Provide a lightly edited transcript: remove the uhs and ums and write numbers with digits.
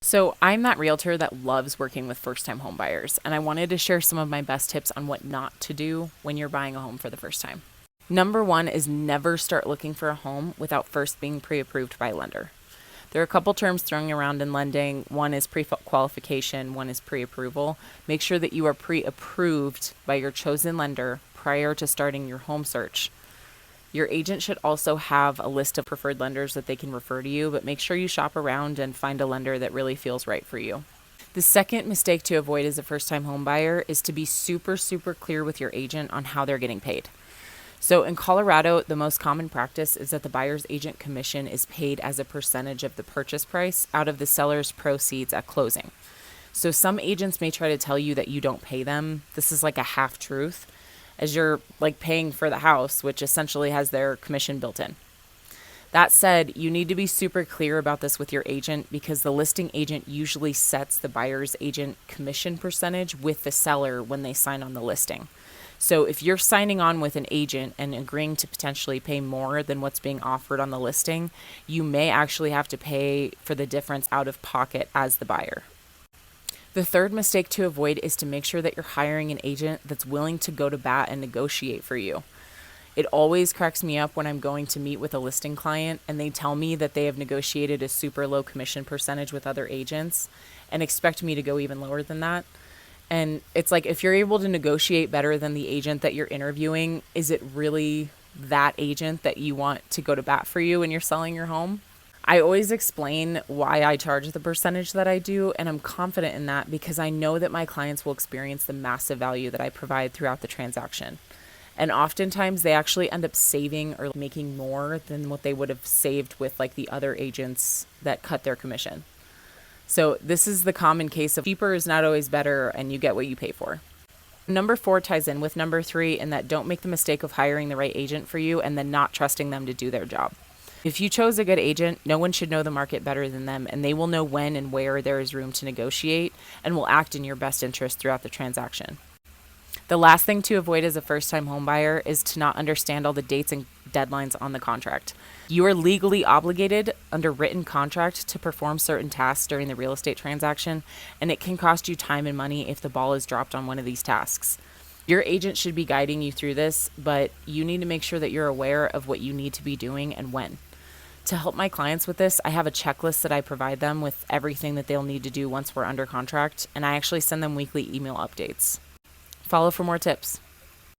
So, I'm that realtor that loves working with first time home buyers, and I wanted to share some of my best tips on what not to do when you're buying a home for the first time. Number one is never start looking for a home without first being pre approved by a lender. There are a couple terms thrown around in lending. One is pre qualification, one is pre approval. Make sure that you are pre approved by your chosen lender prior to starting your home search. Your agent should also have a list of preferred lenders that they can refer to you, but make sure you shop around and find a lender that really feels right for you. The second mistake to avoid as a first time home buyer is to be super clear with your agent on how they're getting paid. So in Colorado, the most common practice is that the buyer's agent commission is paid as a percentage of the purchase price out of the seller's proceeds at closing. So some agents may try to tell you that you don't pay them. This is like a half truth, as you're like paying for the house, which essentially has their commission built in. That said, you need to be super clear about this with your agent because the listing agent usually sets the buyer's agent commission percentage with the seller when they sign on the listing. So if you're signing on with an agent and agreeing to potentially pay more than what's being offered on the listing, you may actually have to pay for the difference out of pocket as the buyer. The third mistake to avoid is to make sure that you're hiring an agent that's willing to go to bat and negotiate for you. It always cracks me up when I'm going to meet with a listing client and they tell me that they have negotiated a super low commission percentage with other agents and expect me to go even lower than that. And it's like, if you're able to negotiate better than the agent that you're interviewing, is it really that agent that you want to go to bat for you when you're selling your home? I always explain why I charge the percentage that I do, and I'm confident in that because I know that my clients will experience the massive value that I provide throughout the transaction. And oftentimes they actually end up saving or making more than what they would have saved with like the other agents that cut their commission. So this is the common case of cheaper is not always better and you get what you pay for. Number 4 ties in with number 3 in that don't make the mistake of hiring the right agent for you and then not trusting them to do their job. If you chose a good agent, no one should know the market better than them, and they will know when and where there is room to negotiate and will act in your best interest throughout the transaction. The last thing to avoid as a first-time home buyer is to not understand all the dates and deadlines on the contract. You are legally obligated under written contract to perform certain tasks during the real estate transaction, and it can cost you time and money if the ball is dropped on one of these tasks. Your agent should be guiding you through this, but you need to make sure that you're aware of what you need to be doing and when. To help my clients with this, I have a checklist that I provide them with everything that they'll need to do once we're under contract, and I actually send them weekly email updates. Follow for more tips.